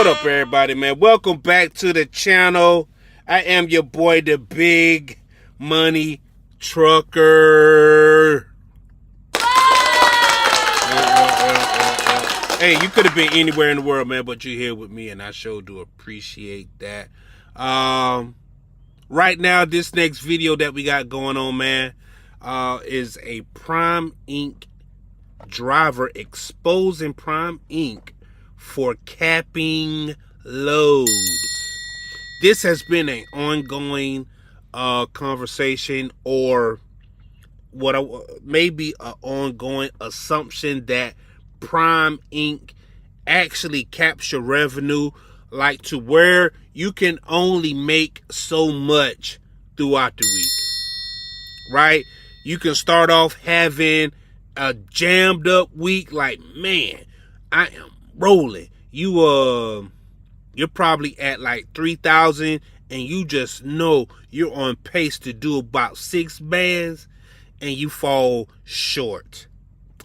What up, everybody, man? Welcome back to the channel. I am your boy, the Big Money Trucker. Hey, you could have been anywhere in the world, man, but you're here with me, and I sure do appreciate that. Right now, this next video that we got going on, man, is a Prime Inc. driver exposing Prime Inc. for capping loads. This has been an ongoing conversation, or maybe an ongoing assumption that Prime Inc. actually capture revenue, like to where you can only make so much throughout the week, right? You can start off having a jammed up week, like, man, I am rolling. You're probably at like 3,000, and you just know you're on pace to do about 6 bands, and you fall short.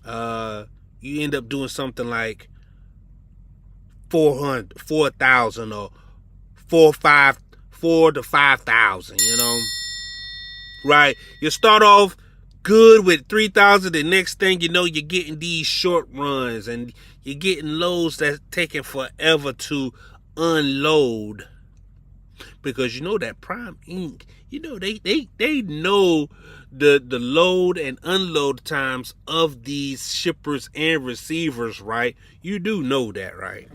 You end up doing something like 4,000 or 4 to 5,000, you know, right? You start off good with 3,000. The next thing you know, you're getting these short runs, and you're getting loads that's taking forever to unload, because you know that Prime Inc., you know, they know the load and unload times of these shippers and receivers, right? You do know that, right?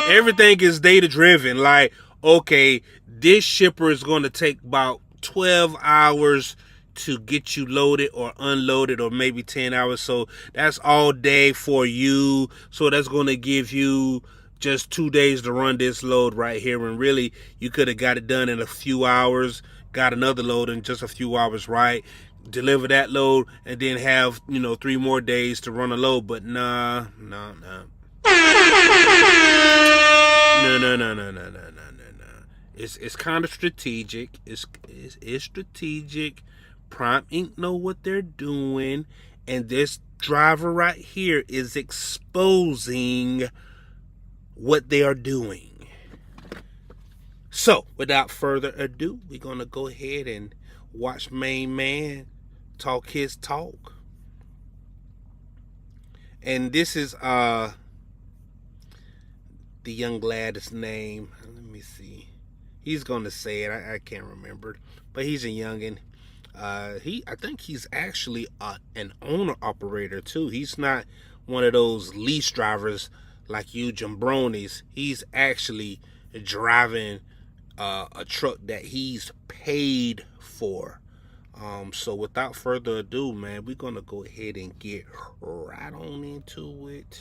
Everything is data driven. Like, okay, this shipper is going to take about 12 hours to get you loaded or unloaded, or maybe 10 hours. So that's all day for you. So that's going to give you just 2 days to run this load right here. And really, you could have got it done in a few hours, got another load in just a few hours, right? Deliver that load and then have, 3 more days to run a load. But nah. No. It's kind of strategic. It's strategic. Prime Inc. know what they're doing, and this driver right here is exposing what they are doing. So, without further ado, we're gonna go ahead and watch main man talk his talk. And this is the young lad's name. Let me see. He's gonna say it. I can't remember, but he's a youngin. I think he's actually an owner operator too. He's not one of those lease drivers like you jambronis. He's actually driving a truck that he's paid for. So without further ado, man, we're gonna go ahead and get right on into it.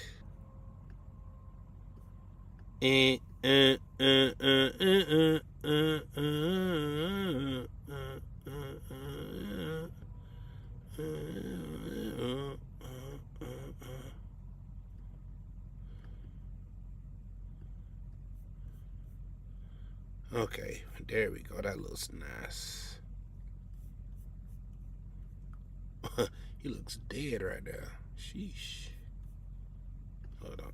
Okay, there we go. That looks nice. He looks dead right there. Sheesh. Hold up.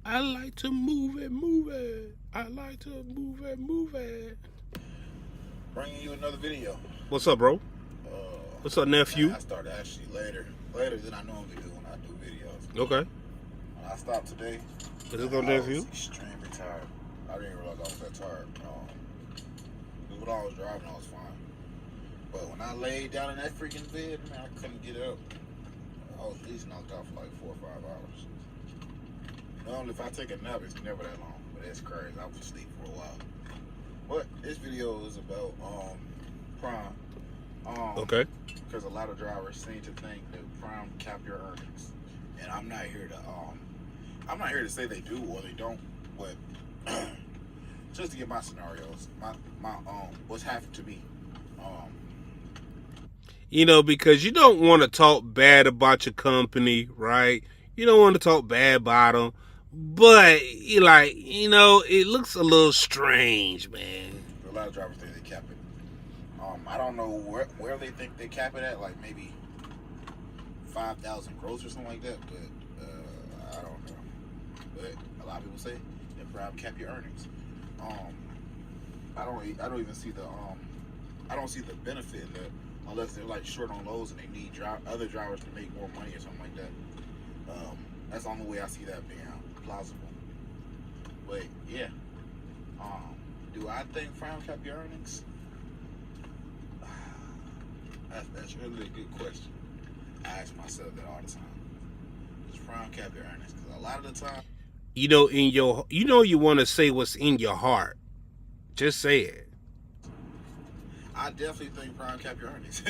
I like to move it. I like to move it. Bringing you another video. What's up, bro? What's up, nephew? I started actually later than I normally do when I do videos. Okay. When I stopped today, Is it go, nephew? I was extremely tired. I didn't realize I was that tired. Because when I was driving, I was fine. But when I laid down in that freaking bed, man, I couldn't get up. I was at least knocked out for like 4 or 5 hours. Normally, if I take a nap, it's never that long. But that's crazy. I was asleep for a while. But this video is about Prime. Okay. Because a lot of drivers seem to think that Prime cap your earnings, and I'm not here to say they do or they don't, but just to give my scenarios, my what's happened to me. Because you don't want to talk bad about your company, right? You don't want to talk bad about them, but it looks a little strange, man. A lot of drivers think they cap it. I don't know where they think they cap it at. Like maybe 5,000 gross or something like that. But I don't know. But a lot of people say that Prime cap your earnings. I don't even see I don't see the benefit in that unless they're like short on loads and they need other drivers to make more money or something like that. That's the only way I see that being plausible. But yeah, do I think Prime cap your earnings? That's really a good question. I ask myself that all the time. Does Prime cap your earnings? Because a lot of the time, you want to say what's in your heart. Just say it. I definitely think Prime cap your earnings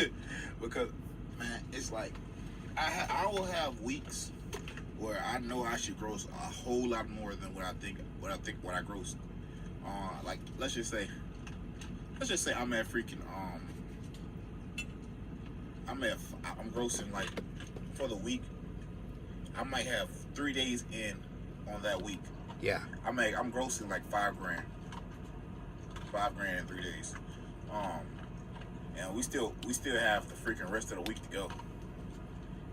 because, man, it's like I will have weeks where I know I should gross a whole lot more than what I gross. Like let's just say I'm at freaking I'm grossing like for the week. I might have 3 days in on that week. Yeah. I'm grossing like $5 grand. $5 grand in 3 days. And we still have the freaking rest of the week to go.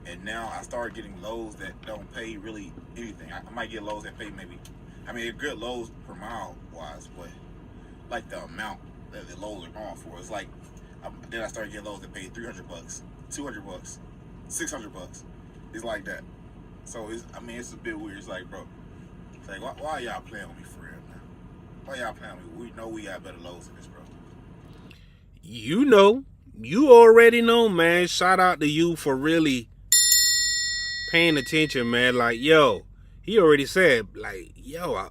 And now I started getting loads that don't pay really anything. I might get loads that pay maybe, they're good loads per mile wise, but like the amount that the loads are going for, it's like then I started getting loads that pay $300, $200, $600. It's like that. So it's a bit weird. It's like, bro, it's like why y'all playing with me for real, man? Why y'all playing with me? We know we got better loads than this, bro. You already know, man. Shout out to you for really paying attention, man. Like, yo, he already said, like, yo,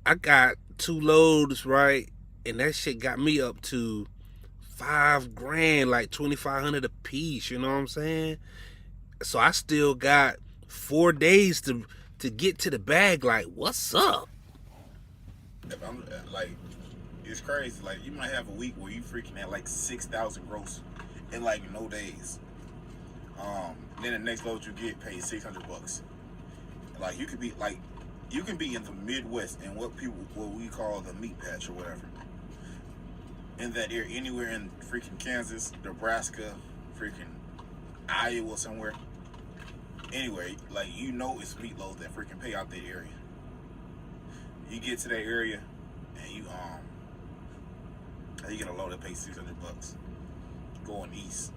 I got 2 loads, right? And that shit got me up to $5 grand, like $2,500 a piece. You know what I'm saying? So I still got 4 days to get to the bag. Like, what's up? If I'm like, it's crazy. Like, you might have a week where you freaking at like 6,000 gross in like no days. Then the next load you get paid $600. Like, you can be in the Midwest in what we call the meat patch or whatever. In that area, anywhere in freaking Kansas, Nebraska, freaking Iowa somewhere. Anyway, like, it's meat loads that freaking pay out that area. You get to that area and you get a load that pays $600 going east.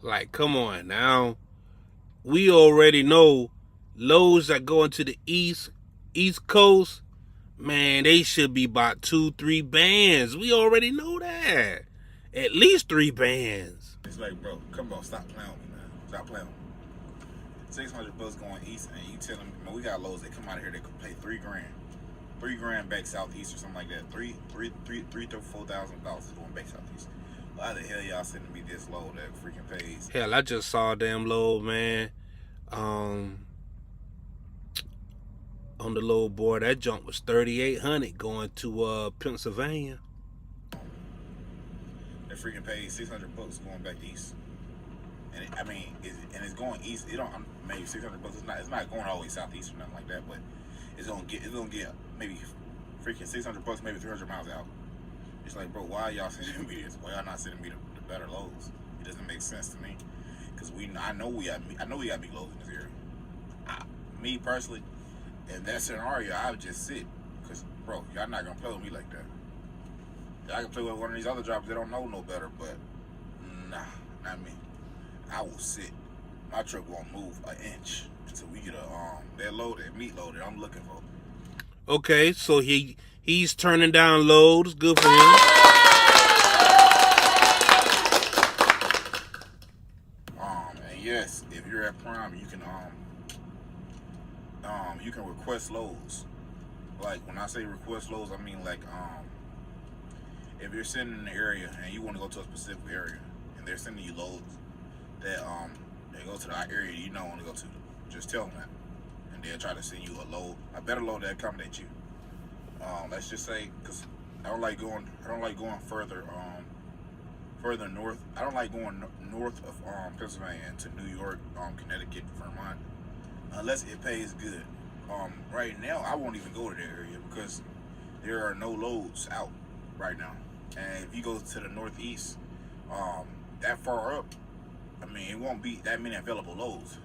Like, come on now. We already know loads that go into the East Coast, man, they should be about 2-3 bands. We already know that. At least 3 bands. It's like, bro, come on, stop playing with me, man. Stop playing with me. $600 going east, and you tell them, man, we got loads that come out of here that could pay $3 grand. $3 grand back southeast or something like that. $3,000 to $4,000 going back southeast. Why the hell y'all sending me this load that freaking pays? Hell, I just saw a damn load, man. On the load board, that jump was $3,800 going to Pennsylvania. That freaking pays $600 going back east. And it's going east. It don't maybe $600. It's not going all the way southeast or nothing like that. But it's gonna get maybe freaking $600, maybe 300 miles out. It's like, bro, why y'all sending me this? Why y'all not sending me the better loads? It doesn't make sense to me. Cause I know we got big loads in this area. Me personally, in that scenario, I would just sit. Cause, bro, y'all not gonna play with me like that. Y'all can play with one of these other drivers that don't know no better, but nah, not me. I will sit. My truck won't move an inch until we get that meat load that I'm looking for. Okay, so he's turning down loads. Good for him. And yes, if you're at Prime, you can request loads. Like, when I say request loads, I mean like if you're sitting in the area and you want to go to a specific area and they're sending you loads that they go to the area you don't want to go to, just tell them that, and they'll try to send you a better load that accommodates you. Let's just say, because I don't like going further north. I don't like going north of Pennsylvania to New York, Connecticut, Vermont, unless it pays good. Right now, I won't even go to that area because there are no loads out right now. And if you go to the northeast, that far up, I mean, it won't be that many available loads.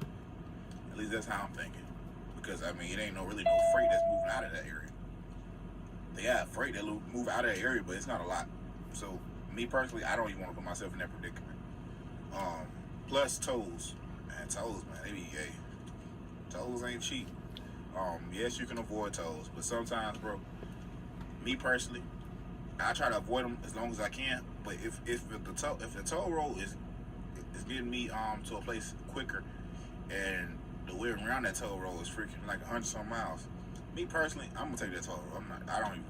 At least that's how I'm thinking. Because, I mean, it ain't really no freight that's moving out of that area. They have freight that move out of that area, but it's not a lot. So, me personally, I don't even want to put myself in that predicament. Plus tolls. Man, tolls, man, they be gay. Tolls ain't cheap. Yes, you can avoid tolls, but sometimes, bro, me personally, I try to avoid them as long as I can. But if the toll road is getting me to a place quicker, and the way around that toll road is freaking like 100 some miles, me personally, I'm gonna take that toll road. I don't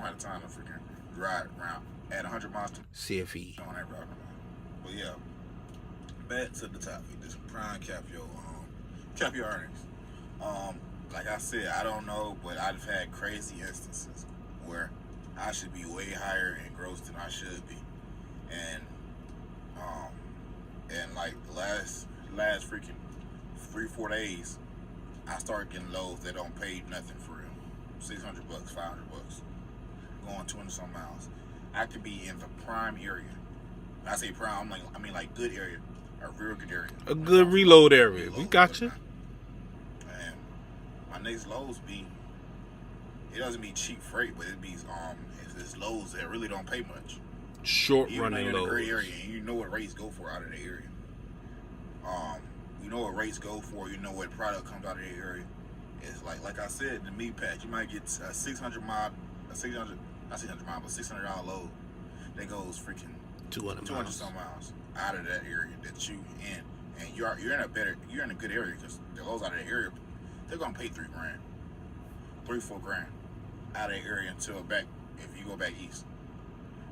have the time to freaking ride around at 100 miles to CFE. on that route. But yeah, back to the topic. This prime cap your earnings. Like I said, I don't know, but I've had crazy instances where I should be way higher in gross than I should be, and like the last freaking 3-4 days, I started getting loads that don't pay nothing for real. $600, $500, going 20 some miles. I could be in the prime area. When I say prime, I mean like good area, a real good area. A good reload area. We got you. And my next loads be, it doesn't be cheap freight, but it be it's loads that really don't pay much. Short Even running in a loads. great area, and you know what rates go for out of the area. You know what rates go for. You know what product comes out of the area. It's like I said, the meat patch, you might get a $600 load that goes freaking 200 some miles out of that area that you in, and you're in a good area, because the loads out of the area, they're gonna pay $3 grand, $4 grand out of the area until back if you go back east.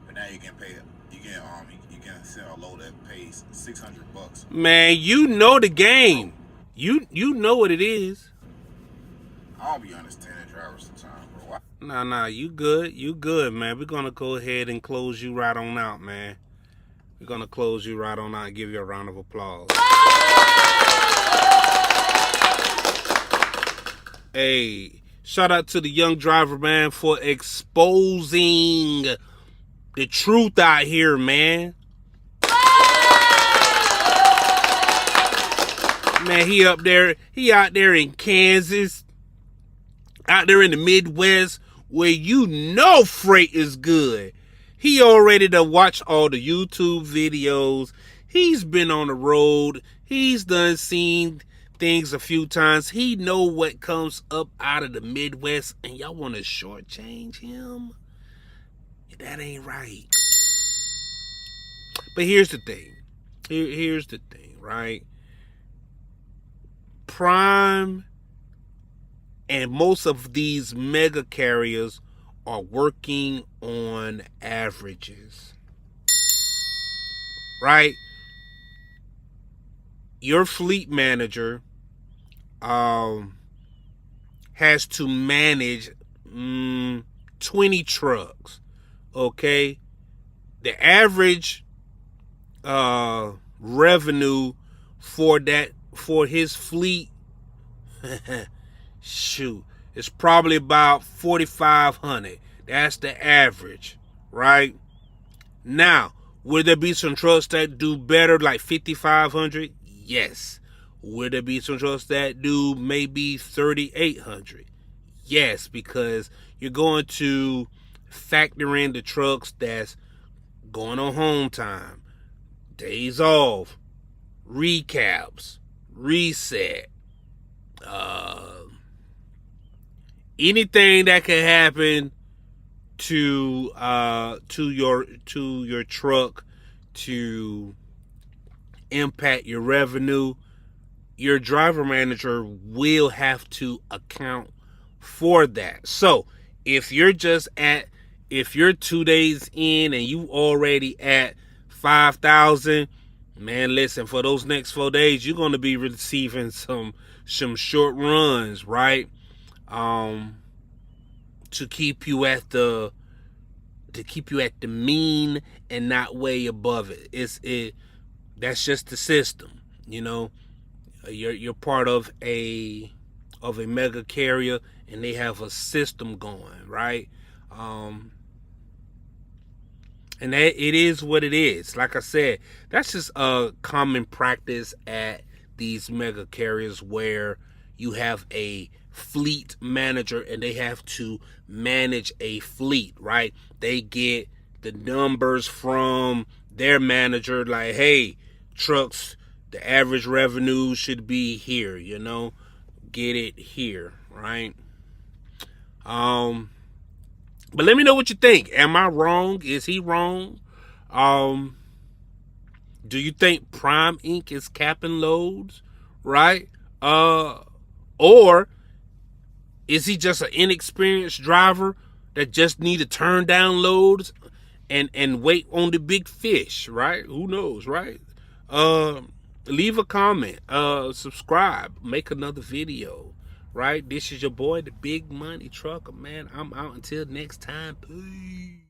But now you can pay it. You can sell a load that pays $600. Man, you know the game. You know what it is. I don't be understanding drivers sometimes, bro. Why? Nah, you good, man. We're gonna go ahead and close you right on out, man. We're gonna close you right on out and give you a round of applause. Hey, shout out to the young driver, man, for exposing the truth out here, man. Man, he out there in Kansas, out there in the Midwest, where you know freight is good. He already done watched all the YouTube videos. He's been on the road. He's done seen things a few times. He know what comes up out of the Midwest, and y'all want to shortchange him? That ain't right. But here's the thing. Here's the thing, right? Prime and most of these mega carriers are working on averages, right? Your fleet manager has to manage 20 trucks, okay? The average revenue for his fleet, shoot, it's probably about $4,500. That's the average, right? Now, will there be some trucks that do better, like $5,500? Yes. Will there be some trucks that do maybe $3,800? Yes, because you're going to factor in the trucks that's going on home time, days off, recaps, reset, anything that can happen to your truck to impact your revenue. Your driver manager will have to account for that. So if you're 2 days in and you already at 5,000, man, listen, for those next 4 days, you're going to be receiving some short runs, right? To keep you at the mean and not way above it. That's just the system, you know. You're part of a mega carrier, and they have a system going, right? And that it is what it is. Like I said, that's just a common practice at these mega carriers where you have a fleet manager and they have to manage a fleet, right? They get the numbers from their manager, like, hey, trucks, the average revenue should be here, get it here, right? But let me know what you think. Am I wrong? Is he wrong? Do you think Prime Inc. is capping loads, right? Or is he just an inexperienced driver that just need to turn down loads and wait on the big fish, right? Who knows, right? Leave a comment, subscribe, make another video, right? This is your boy, the Big Money Trucker, man. I'm out until next time. Peace.